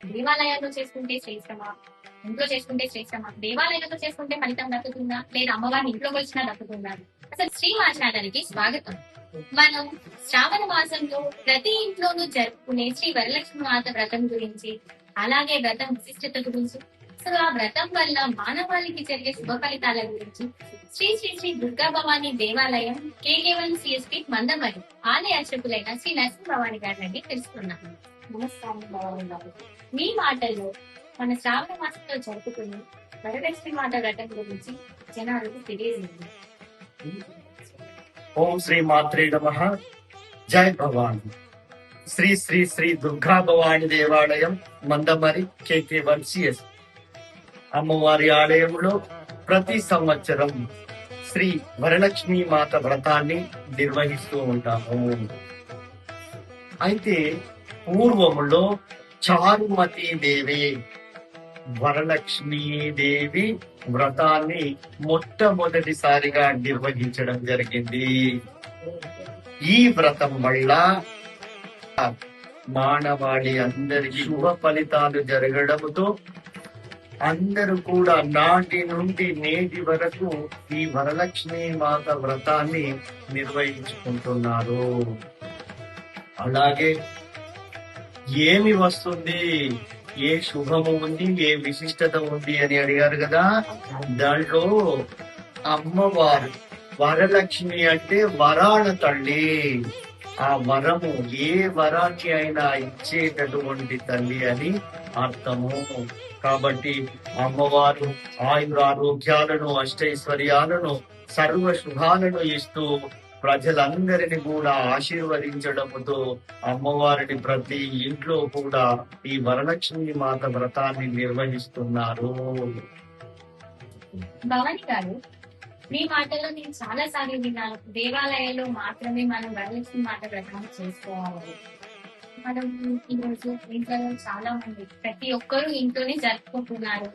దేవాలయాల్లో చేసుకుంటే శ్రేష్టమా, ఇంట్లో చేసుకుంటే శ్రేష్టమా? దేవాలయాల్లో చేసుకుంటే ఫలితం దక్కుతుందా, లేదా అమ్మవారిని ఇంట్లోకి వచ్చినా దక్కుతుందా? అసలు శ్రీ ఆచారానికి స్వాగతం. మనం శ్రావణ మాసంలో ప్రతి ఇంట్లోనూ జరుపుకునే శ్రీ వరలక్ష్మి మాత వ్రతం గురించి, అలాగే వ్రతం విశిష్టత గురించి, అసలు ఆ వ్రతం వల్ల మానవాళికి జరిగే శుభ ఫలితాల గురించి శ్రీ శ్రీ శ్రీ దుర్గా భవానీ దేవాలయం కేకేవన్ సిఎస్పి మందమరి ఆలయ అర్చకులైన శ్రీ నరసింహ భవాని గారిని తెలుసుకున్నాము. నమస్కారం భవాని గారు. మీ మాటల్లో మన శ్రావణ మాసంలో జరుపుకుని వరలక్ష్మి మాత వ్రతం గురించి జనాలకు తెలియజేయండి. ఓం శ్రీ మాత్రే నమః. జై భవాని. శ్రీ శ్రీ శ్రీ దుర్గా భవాని దేవాలయం మందమరి కేకేవన్ సిఎస్ అమ్మవారి ఆలయంలో ప్రతి సంవత్సరం శ్రీ వరలక్ష్మి మాత వ్రతాన్ని నిర్వహిస్తూ ఉంటాము. అయితే పూర్వములో చారుమతి దేవి వరలక్ష్మీ దేవి వ్రతాన్ని మొట్టమొదటిసారిగా నిర్వహించడం జరిగింది. ఈ వ్రతం వల్ల మానవాళి అందరికీ శుభ ఫలితాలు జరగడంతో అందరూ కూడా నాటి నుండి నేటి వరకు ఈ వరలక్ష్మీ మాత వ్రతాన్ని నిర్వహించుకుంటున్నారు. అలాగే ఏమి వస్తుంది, ఏ శుభము ఉంది, ఏ విశిష్టత ఉంది అని అడిగారు కదా. దాంట్లో అమ్మవారు వరలక్ష్మి అంటే వరాల తల్లి. ఆ వరము ఏ వరాన్ని అయినా ఇచ్చేటటువంటి తల్లి అని అర్థము. కాబట్టి అమ్మవారు ఆయురారోగ్యాలను, అష్టైశ్వర్యాలను, సర్వ శుభాలను ఇస్తూ ప్రజలందరిని కూడా ఆశీర్వదించడంతో అమ్మవారిని ప్రతి ఇంట్లో కూడా ఈ వరలక్ష్మి మాత వ్రతాన్ని నిర్వహిస్తున్నారు. భవాని గారు, మీ మాటల్లో నేను చాలా సార్లు విన్నాను, దేవాలయాల్లో మాత్రమే మనం వరలక్ష్మి మాత వ్రతాన్ని చేసుకోవాలి. మనం ఈరోజు ఇంట్లో చాలా మంది ప్రతి ఒక్కరూ ఇంట్లోనే జరుపుకుంటున్నారు.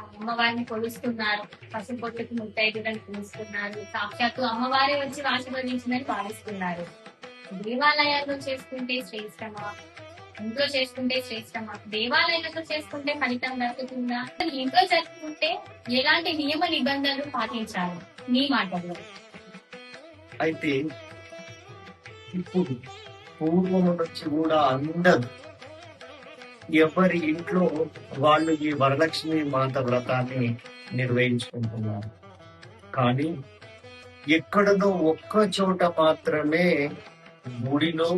అమ్మవారిని కొలుస్తున్నారు, పసుపొట్టుకు ముత్తైదులను పిలుస్తున్నారు, సాక్షాత్తు అమ్మవారే వచ్చి ఆశీర్వదించిందని భావిస్తున్నారు. దేవాలయాల్లో చేసుకుంటే శ్రేష్టమా, ఇంట్లో చేసుకుంటే శ్రేష్టమా? దేవాలయాల్లో చేసుకుంటే ఫలితం దక్కుతుందా, ఇంట్లో జరుపుకుంటే ఎలాంటి నియమ నిబంధనలు పాటించాలి మీ మాటల్లో? అయితే ఇప్పుడు పూర్వము నుంచి కూడా అందరూ ఎవరి ఇంట్లో వాళ్ళు ఈ వరలక్ష్మి మాత వ్రతాన్ని నిర్వహించుకుంటున్నారు. కానీ ఎక్కడనో ఒక్క చోట మాత్రమే గుడిలో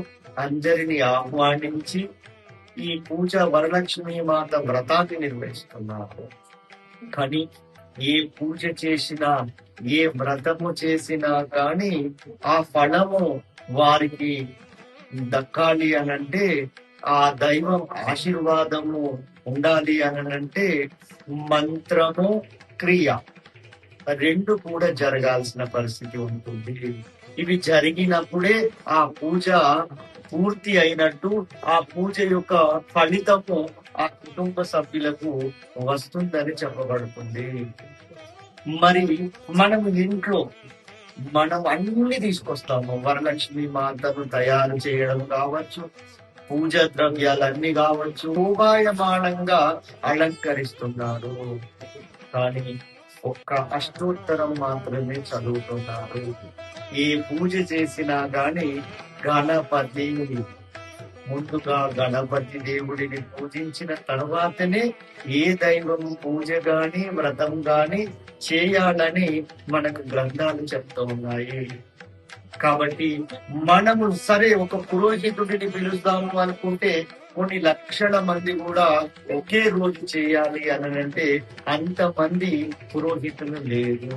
అందరిని ఆహ్వానించి ఈ పూజ వరలక్ష్మి మాత వ్రతాన్ని నిర్వహిస్తున్నారు. కానీ ఏ పూజ చేసినా, ఏ వ్రతము చేసినా కానీ ఆ ఫలము వారికి దక్కాలి అనంటే, ఆ దైవం ఆశీర్వాదము ఉండాలి అనంటే మంత్రము, క్రియ రెండు కూడా జరగాల్సిన పరిస్థితి ఉంటుంది. ఇవి జరిగినప్పుడే ఆ పూజ పూర్తి అయినట్టు, ఆ పూజ యొక్క ఫలితము ఆ కుటుంబ సభ్యులకు వస్తుందని చెప్పబడుతుంది. మరి మనం ఇంట్లో అన్ని తీసుకొస్తాము. వరలక్ష్మి మాతను తయారు చేయడం కావచ్చు, పూజ ద్రవ్యాలన్నీ కావచ్చు, శోభాయమానంగా అలంకరిస్తున్నారు. కానీ ఒక్క అష్టోత్తరం మాత్రమే చదువుతున్నారు. ఏ పూజ చేసినా గాని గణపతి, ముందుగా గణపతి దేవుడిని పూజించిన తర్వాతనే ఏ దైవం పూజ గాని వ్రతం గాని చేయాలని మనకు గ్రంథాలు చెప్తూ ఉన్నాయి. కాబట్టి మనము సరే ఒక పురోహితుడిని పిలుస్తాము అనుకుంటే కొన్ని లక్షల మంది కూడా ఒకే రోజు చేయాలి అని అంటే అంతమంది పురోహితులు లేదు.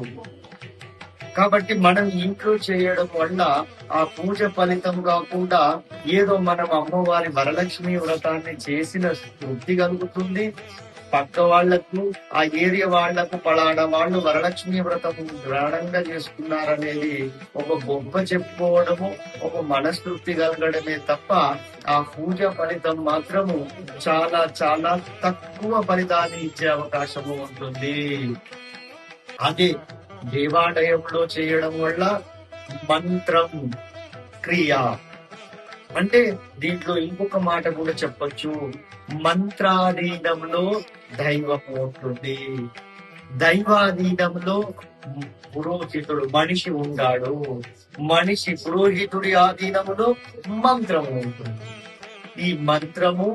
కాబట్టి మనం ఇంట్లో చేయడం వల్ల ఆ పూజ ఫలితం కాకుండా ఏదో మనం అమ్మవారి వరలక్ష్మి వ్రతాన్ని చేసిన తృప్తి కలుగుతుంది. పక్క వాళ్లకు, ఆ ఏరియా వాళ్లకు పలానా వాళ్ళు వరలక్ష్మి వ్రతం గ్రహణంగా చేసుకున్నారనేది ఒక గొప్ప చెప్పుకోవడము, ఒక మనస్తృప్తి కలగడమే తప్ప ఆ పూజ ఫలితం మాత్రము చాలా చాలా తక్కువ ఫలితాన్ని ఇచ్చే అవకాశము ఉంటుంది. అదే దేవాలయంలో చేయడం వల్ల మంత్రం, క్రియ అంటే దీంట్లో ఇంకొక మాట కూడా చెప్పొచ్చు, మంత్రాధీనంలో దైవం ఉంటుంది, దైవాధీనంలో పురోహితుడు మనిషి ఉంటాడు, మనిషి పురోహితుడి ఆధీనంలో మంత్రము ఉంటుంది. ఈ మంత్రము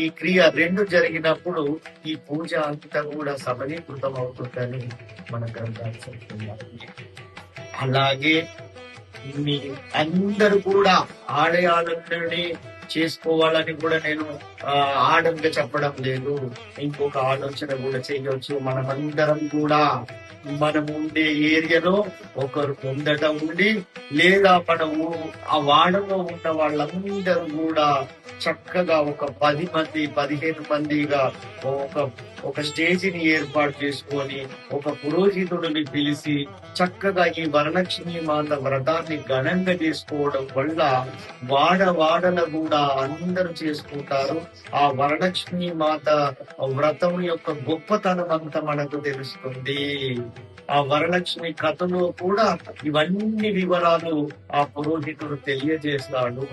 ఈ క్రియ రెండు జరిగినప్పుడు ఈ పూజ అంతా కూడా సఫలీకృతం అవుతుందని మన గ్రంథాలు చెప్తున్నాయి. అలాగే మీ అందరూ కూడా ఆలయాలన్నీ చేసుకోవాలని కూడా నేను ఆడంగా చెప్పడం లేదు. ఇంకొక ఆలోచన కూడా చేయొచ్చు. మనమందరం కూడా మనం ఉండే ఏరియాలో ఒకరు ముందట ఉండి, లేదా మనము ఆ వాడలో ఉన్న వాళ్ళందరూ కూడా చక్కగా ఒక 10 మంది 15 మందిగా ఒక స్టేజిని ఏర్పాటు చేసుకొని ఒక పురోహితుడిని పిలిచి చక్కగా ఈ వరలక్ష్మి మాత వ్రతాన్ని ఘనంగా చేసుకోవడం వల్ల వాడల కూడా అందరూ చేసుకుంటారు. ఆ వరలక్ష్మి మాత వ్రతం యొక్క గొప్పతనం అంతా మనకు తెలుస్తుంది. ఆ వరలక్ష్మి కథలో కూడా ఇవన్నీ వివరాలు ఆ పురోహితుడు తెలియజేస్తాడు.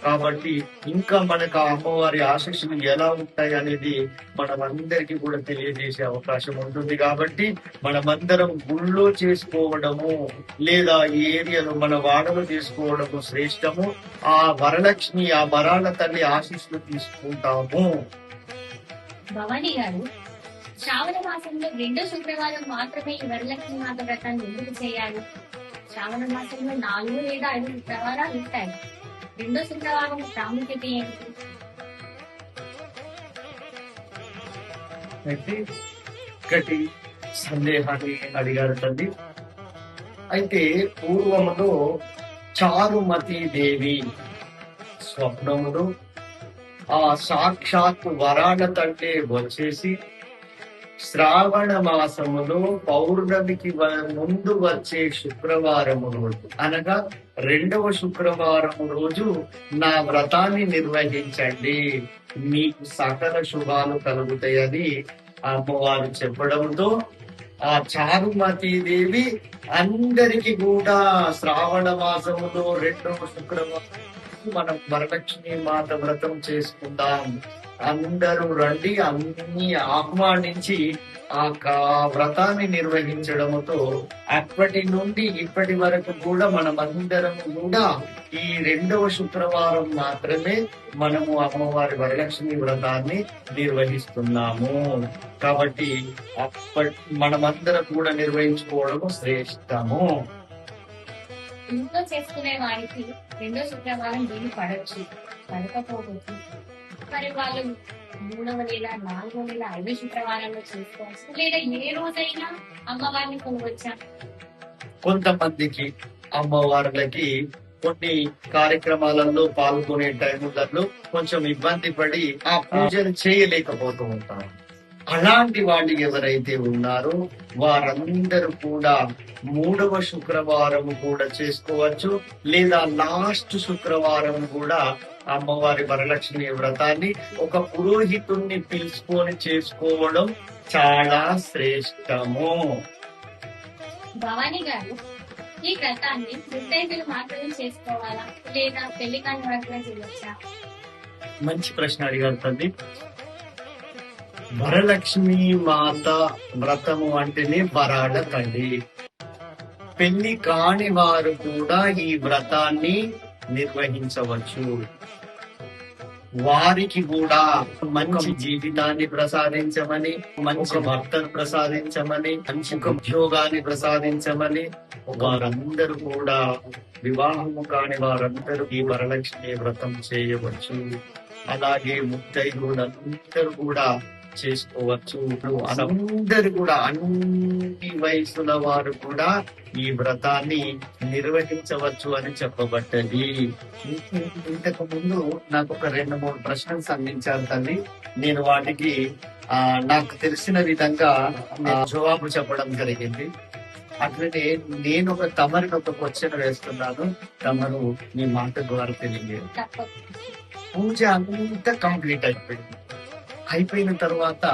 కాబట్టి ఇంకా మనకు ఆ అమ్మవారి ఆశీస్సులు ఎలా ఉంటాయి అనేది మనమందరికీ కూడా తెలియజేసే అవకాశం ఉంటుంది. కాబట్టి మనమందరం గుళ్ళో చేసుకోవడము లేదా ఈ ఏరియాలో మన వాడలో చేసుకోవడము శ్రేష్టము. ఆ వరలక్ష్మి ఆ వరాల తల్లి ఆశీస్సులు తీసుకుంటాము. భవానీ గారు, శ్రావణ మాసంలో 2వ శుక్రవారం మాత్రమే ఈ వరలక్ష్మి మాత వ్రతాన్ని ఎందుకు చేయాలి? శ్రావణ మాసంలో 4 లేదా 5 శుక్రవారాలు ఉంటాయి. 2వ శుక్రవారం ప్రాముఖ్యత ఏంటి? అయితే ఒకటి సందేహాన్ని అడిగారు తల్లి. అయితే పూర్వములో చారుమతి దేవి స్వప్నములో ఆ సాక్షాత్ వరాల తండ్రి వచ్చేసి శ్రావణ మాసములో పౌర్ణమికి ముందు వచ్చే శుక్రవారము రోజు అనగా 2వ శుక్రవారం రోజు నా వ్రతాన్ని నిర్వహించండి, మీకు సకల శుభాలు కలుగుతాయని అమ్మవారు చెప్పడంతో ఆ చారుమతి దేవి అందరికి కూడా శ్రావణ మాసములో 2వ శుక్రవారం మనం వరలక్ష్మి మాత వ్రతం చేసుకుందాం, అందరూ రండి అన్ని ఆహ్వానించి ఆ వ్రతాన్ని నిర్వహించడంతో అప్పటి నుండి ఇప్పటి వరకు కూడా మనమందరం కూడా ఈ 2వ శుక్రవారం మాత్రమే మనము అమ్మవారి వరలక్ష్మి వ్రతాన్ని నిర్వహిస్తున్నాము. కాబట్టి మనమందరం కూడా నిర్వహించుకోవడము శ్రేష్టము. ఇంట్లో చేసుకునే వారికి 2వ శుక్రవారం వీలు పడవచ్చు, పడకపోవచ్చు. మరి వాళ్ళు 3వ లేదా 4వ లేదా 5వ శుక్రవారంలో చేసుకోవచ్చు, లేదా ఏ రోజైనా అమ్మవారిని కొనవచ్చా? కొంతమందికి అమ్మవార్లకి కొన్ని కార్యక్రమాలలో పాల్గొనే టైములలో కొంచెం ఇబ్బంది పడి ఆ పూజలు చేయలేకపోతూ ఉంటారు. అలాంటి వాళ్ళు ఎవరైతే ఉన్నారో వారందరూ కూడా 3వ శుక్రవారం కూడా చేసుకోవచ్చు, లేదా లాస్ట్ శుక్రవారం కూడా అమ్మవారి వరలక్ష్మి వ్రతాన్ని ఒక పురోహితుణ్ణి పిలుచుకొని చేసుకోవడం చాలా శ్రేష్టము. భవానీ గారు, ఈ వ్రతాన్ని ముత్తైదులు మాత్రమే చేసుకోవాలా లేదా పెళ్లి కాని వరకు చేయవచ్చా? మంచి ప్రశ్న అడిగారు తల్లి. వరలక్ష్మి మాత వ్రతము అంటేనే వరాల తల్లి. పెళ్లి కాని వారు కూడా ఈ వ్రతాన్ని నిర్వహించవచ్చు. వారికి కూడా మంచి జీవితాన్ని ప్రసాదించమని, మంచి భర్తను ప్రసాదించమని, మంచి ఉద్యోగాన్ని ప్రసాదించమని వారందరూ కూడా, వివాహము కాని వారందరూ ఈ వరలక్ష్మి వ్రతం చేయవచ్చు. అలాగే ముత్తైదులందరూ కూడా చేసుకోవచ్చు. అందరు కూడా అన్ని వయసుల వారు కూడా ఈ వ్రతాన్ని నిర్వహించవచ్చు అని చెప్పబడ్డది. ఇంతకు ముందు నాకు ఒక 2-3 ప్రశ్నలు సంధించారు తల్లి. నేను వాటికి నాకు తెలిసిన విధంగా జవాబు చెప్పడం జరిగింది. అట్లనే నేను తమరిని ఒక క్వశ్చన్ వేస్తున్నాను, తమరు మీ మాట ద్వారా తెలియజేయండి. పూజ అంతా కంప్లీట్ అయిపోయిన తర్వాత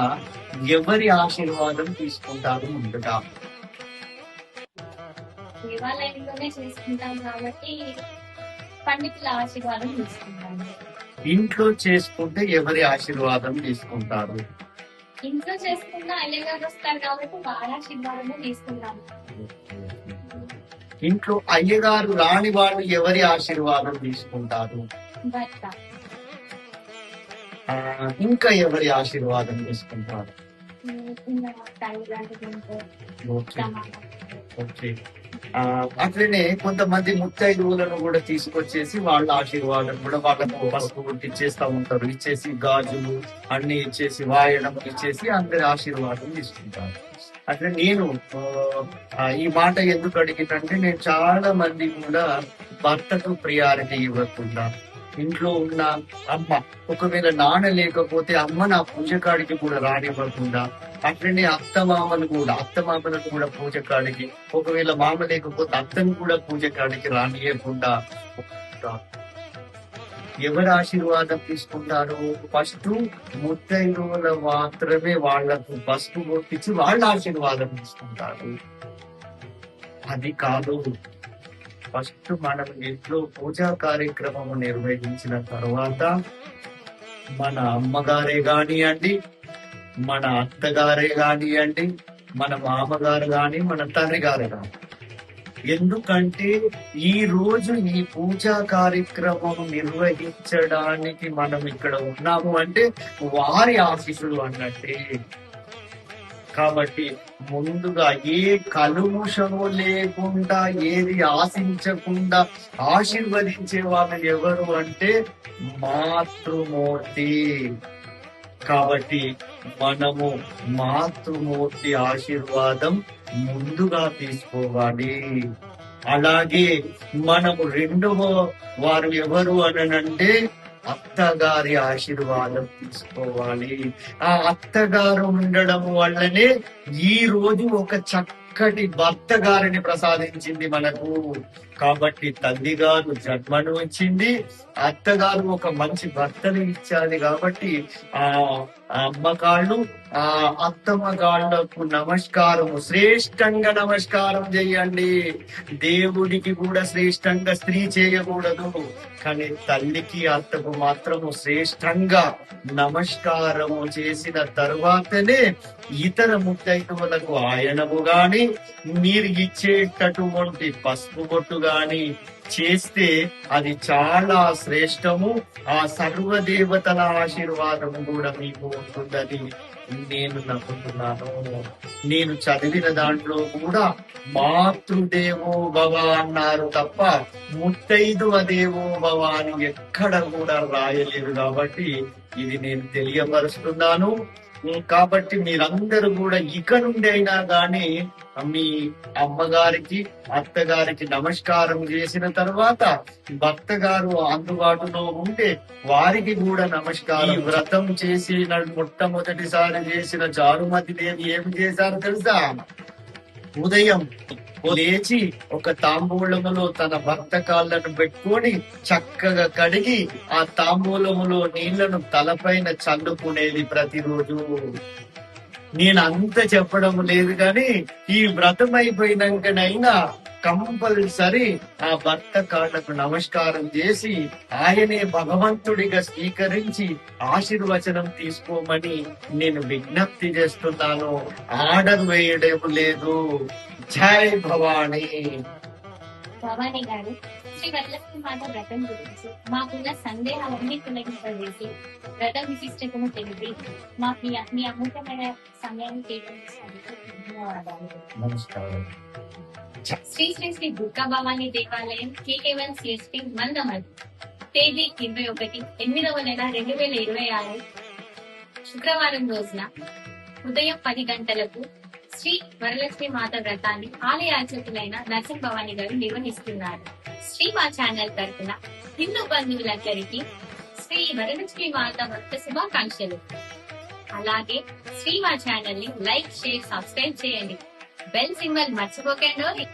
ఎవరి ఆశీర్వాదం తీసుకుంటారు ముందుగా? దేవాలయంలోనే చేసుకుంటాం కాబట్టి పండితుల ఆశీర్వాదం తీసుకుంటాను. ఇంట్లో చేసుకుంటే ఎవరి ఆశీర్వాదం తీసుకుంటారు? ఇంట్లో చేసుకున్న అయ్యగారు వస్తారు కాబట్టి వాళ్ళ ఆశీర్వాదము తీసుకుంటాము. ఇంట్లో అయ్యగారు రాని వాళ్ళు ఎవరి ఆశీర్వాదం తీసుకుంటారు? భర్త. ఇంకా ఎవరి ఆశీర్వాదం తీసుకుంటారు? తల్లిదండ్రులు. ఓకే. ఓకే. అట్లనే కొంతమంది ముత్తైదువులను కూడా తీసుకొచ్చేసి వాళ్ళ ఆశీర్వాదం కూడా వాళ్ళకు పసుపు ఇచ్చేస్తా ఉంటారు. ఇచ్చేసి గాజులు అన్ని ఇచ్చేసి వాయనం ఇచ్చేసి అందరి ఆశీర్వాదం తీసుకుంటారు. అట్లా నేను ఈ మాట ఎందుకు అడిగినంటే నేను చాలా మంది కూడా భర్తకు ప్రియారిటీ ఇవ్వకుండా ఇంట్లో ఉన్న అమ్మ ఒకవేళ నాన్న లేకపోతే అమ్మ నా పూజ కాడికి కూడా రానివ్వకుండా అట్లనే అత్తమామలకు కూడా పూజ కాడికి ఒకవేళ మామ లేకపోతే అత్తను కూడా పూజ కాడికి రానియకుండా ఎవరి ఆశీర్వాదం తీసుకుంటారు? ఫస్ట్ ముత్తైదువుల మాత్రమే వాళ్లకు పసుపు కొట్టించి వాళ్ళ ఆశీర్వాదం తీసుకుంటారు. అది కాదు. ఫస్ట్ మనం ఇంట్లో పూజా కార్యక్రమం నిర్వహించిన తర్వాత మన అమ్మగారే కానివ్వండి, మన అత్తగారే కానివ్వండి, మన మామగారు కాని, మన తండ్రి గారు కాని, ఎందుకంటే ఈ రోజు ఈ పూజా కార్యక్రమం నిర్వహించడానికి మనం ఇక్కడ ఉన్నాము అంటే వారి ఆశీస్సులు అన్నట్టే. కాబట్టి ముందుగా ఏ కలుముషము లేకుండా ఏది ఆశించకుండా ఆశీర్వదించే వాళ్ళు ఎవరు అంటే మాతృమూర్తి. కాబట్టి మనము మాతృమూర్తి ఆశీర్వాదం ముందుగా తీసుకోవాలి. అలాగే మనము రెండవ వారు ఎవరు అనంటే అత్తగారి ఆశీర్వాదం తీసుకోవాలి. ఆ అత్తగారు ఉండడం వల్లనే ఈ రోజు ఒక చక్కటి భర్త గారిని ప్రసాదించింది మనకు. కాబట్టి తల్లి గారు జన్మను ఇచ్చింది, అత్తగారు ఒక మంచి భర్తను ఇచ్చాది. కాబట్టి ఆ అమ్మకాళ్ళు ఆ అత్తమ్మ కాళ్ళకు నమస్కారము, శ్రేష్టంగా నమస్కారం చేయండి. దేవుడికి కూడా శ్రేష్టంగా స్త్రీ చేయకూడదు, కానీ తల్లికి అత్తకు మాత్రము శ్రేష్టంగా నమస్కారము చేసిన తర్వాతనే ఇతర ముత్తైదువులకు ఆయనము గాని మీరు ఇచ్చేటటువంటి పసుపు బొట్టు గాని చేస్తే అది చాలా శ్రేష్టము. ఆ సర్వదేవతల ఆశీర్వాదము కూడా మీకు ఉంటుందని నేను నమ్ముతున్నాను. నేను చదివిన దాంట్లో కూడా మాతృదేవో భవ అన్నారు తప్ప ముత్తైదువ దేవో భవ అని ఎక్కడ కూడా రాయలేదు. కాబట్టి ఇది నేను తెలియపరుస్తున్నాను. కాబట్టి మీరందరూ కూడా ఇక నుండి అయినా గాని మీ అమ్మగారికి అత్తగారికి నమస్కారం చేసిన తర్వాత భర్త గారు అందుబాటులో ఉంటే వారికి కూడా నమస్కారం. ఈ వ్రతం చేసిన మొట్టమొదటిసారి చేసిన చారుమతి దేవి ఏమి చేశారు తెలుసా? ఉదయం లేచి ఒక తాంబూలములో తన భర్త కాళ్ళను పెట్టుకొని చక్కగా కడిగి ఆ తాంబూలములో నీళ్లను తలపైన చల్లుకునేది ప్రతిరోజు. నేను అంత చెప్పడం లేదు కానీ ఈ వ్రతం అయిపోయినాకనైనా కంపల్సరీ ఆ భర్త కాళ్ళకు నమస్కారం చేసి ఆయనే భగవంతుడిగా స్వీకరించి ఆశీర్వచనం తీసుకోమని నేను విజ్ఞప్తి చేస్తున్నాను. ఆర్డర్ వేయడం లేదు. జై భవానీ. భవానీ గారు, శ్రీ వరలక్ష్మి మాత వ్రతం గురించి మాకున్న సందేహాలన్నీ తొలగింపజేసి వ్రత విశిష్టతను తెలిపి మీ అమూల్యమైన సమయాన్ని కేటాయించినందుకు ధన్యవాదాలు. నమస్కారం. శ్రీ శ్రీ శ్రీ దుర్గా భవానీ దేవాలయం కేకేవన్ సిఎస్పి మందమల్. తేదీ 21/8/2026 శుక్రవారం రోజున ఉదయం 10 గంటలకు శ్రీ వరలక్ష్మి మాత వ్రతాన్ని ఆలయ అర్చకులైన నరసింహ భవానీ గారు నిర్వహిస్తున్నారు. శ్రీ మా ఛానల్ తరఫున హిందూ బంధువులందరికీ శ్రీ వరలక్ష్మి మాత వ్రత శుభాకాంక్షలు. అలాగే శ్రీ మా ఛానల్ ని లైక్, షేర్, సబ్స్క్రైబ్ చేయండి. బెల్ సింబల్ మర్చిపోకండి.